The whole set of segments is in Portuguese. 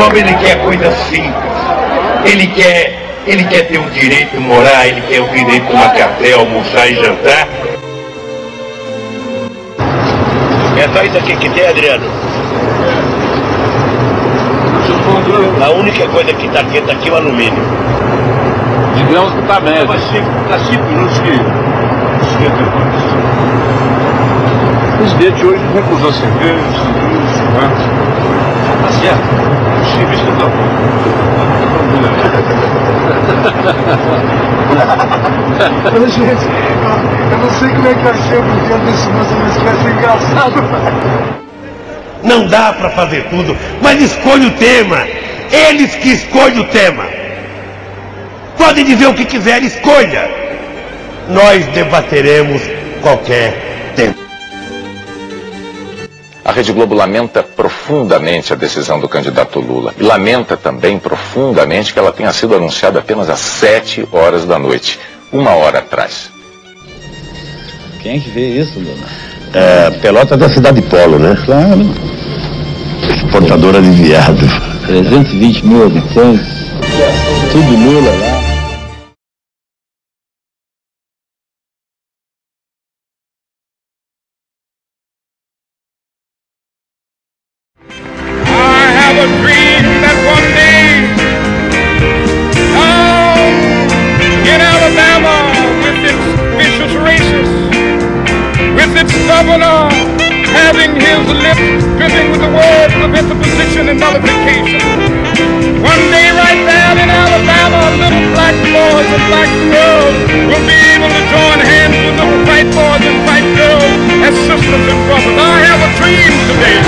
homem, ele quer coisa simples. Ele quer ter o direito de morar, ele quer o direito de tomar café, almoçar e jantar. É só isso aqui que tem, Adriano? A única coisa que está quente aqui é o alumínio. Digamos que está médio. Está 5 minutos que esquenta mais. O presidente hoje recusou cerveja, Tá certo. O Chico esquenta Ô, gente, eu não sei como é que vai ser o brinquedo desse moço, mas vai ser engraçado. Não dá para fazer tudo, mas escolhe o tema. Eles que escolhem o tema. Podem dizer o que quiser, escolha. Nós debateremos qualquer tema. A Rede Globo lamenta profundamente a decisão do candidato Lula. E lamenta também profundamente que ela tenha sido anunciada apenas às 7 horas da noite, 1 hora atrás. Quem é que vê isso, Lula? Pelota da cidade Polo, né? Claro. Exportadora de viado. 320 mil habitantes. Tudo Lula lá. A dream that one day, down in Alabama, with its vicious races, with its governor having his lips dripping with the words of interposition and nullification. One day right there in Alabama, little black boys and black girls will be able to join hands with little white boys and white girls as sisters and brothers. I have a dream today.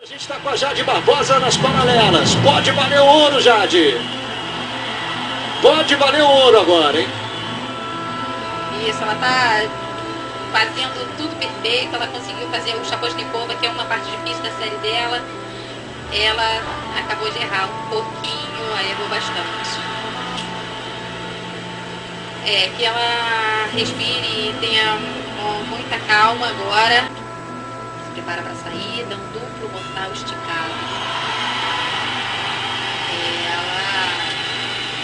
A gente está com a Jade Barbosa nas paralelas. Pode valer o ouro, Jade. Pode valer o ouro agora, hein? Isso, ela tá fazendo tudo perfeito. Ela conseguiu fazer o Chapéu de Pomba, que é uma parte difícil da série dela. Ela acabou de errar um pouquinho, aí errou bastante. Que ela respire e tenha muita calma agora. Se prepara para sair, dá um duplo mortal esticado.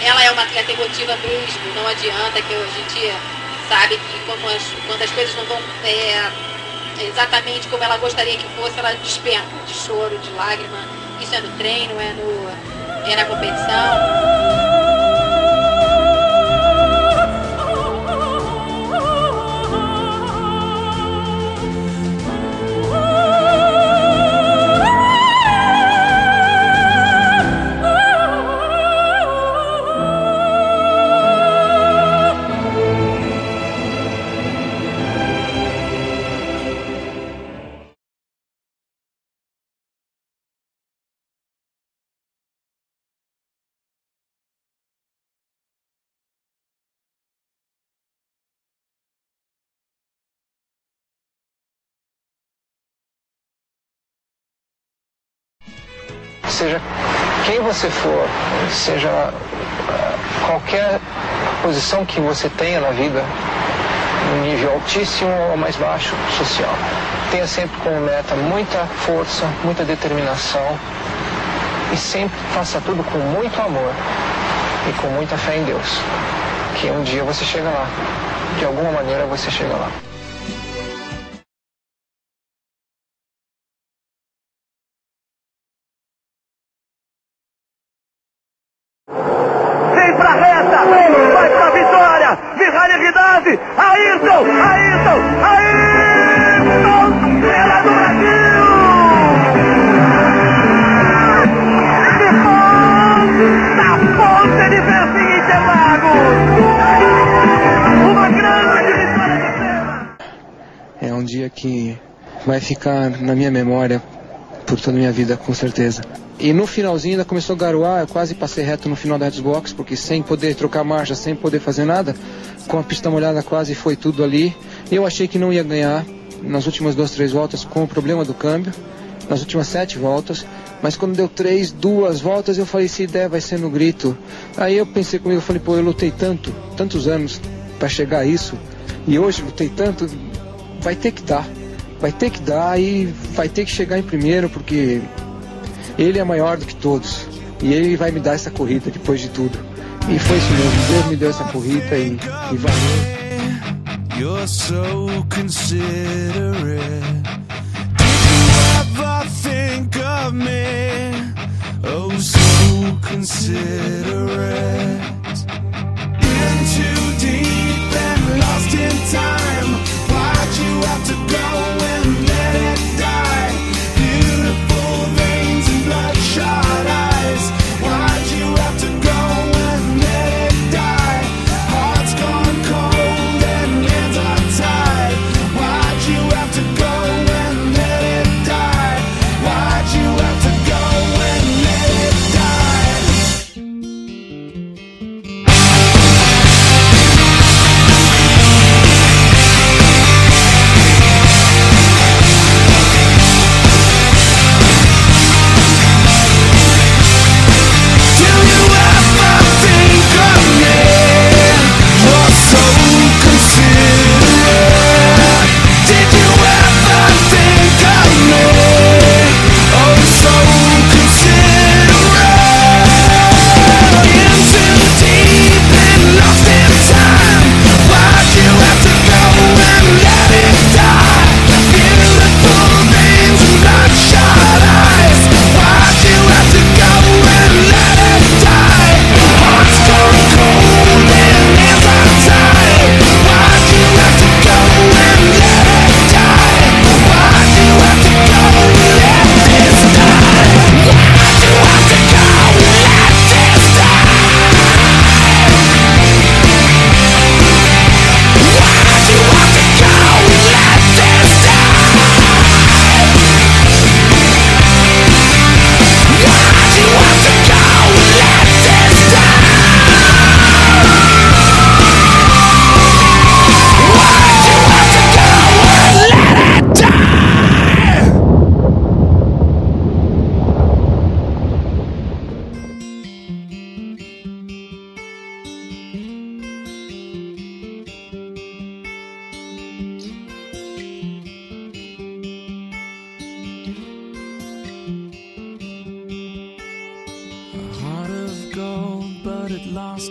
Ela é uma atleta emotiva mesmo, não adianta, que a gente sabe que quando as coisas não vão exatamente como ela gostaria que fosse, ela despenca de choro, de lágrima. Isso é no treino, é na competição. seja quem você for, seja qualquer posição que você tenha na vida, no nível altíssimo ou mais baixo social, tenha sempre como meta muita força, muita determinação e sempre faça tudo com muito amor e com muita fé em Deus, que um dia você chega lá, de alguma maneira você chega lá. Vem pra reta, vai pra vitória, Mihaly Ridade, Ayrton, estrela do Brasil! Depois da ponte de Versim em Interlagos, uma grande vitória de estrela! É um dia que vai ficar na minha memória por toda a minha vida, com certeza. E no finalzinho ainda começou a garoar, eu quase passei reto no final da Headsbox, porque sem poder trocar marcha, sem poder fazer nada, com a pista molhada quase foi tudo ali. Eu achei que não ia ganhar nas últimas 2, 3 voltas com o problema do câmbio, nas últimas 7 voltas, mas quando deu 2 voltas eu falei, se der vai ser no grito. Aí eu pensei comigo, eu falei, pô, eu lutei tantos anos para chegar a isso, e hoje lutei tanto, vai ter que dar e vai ter que chegar em primeiro, porque ele é maior do que todos. E ele vai me dar essa corrida depois de tudo. E foi isso mesmo. Deus me deu essa corrida e valeu. You're so considerate. Did you ever think of me? Oh, so considerate. In too deep and lost in time. Why'd you have to go and let it die? Beautiful veins and bloodshot eyes. Why'd you have to go and let it die? Heart's gone cold and hands are tied. Why'd you have to go and let it die? Why'd you have to go and let it die?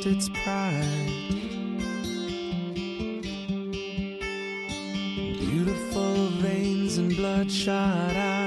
Its pride. Beautiful veins and bloodshot eyes.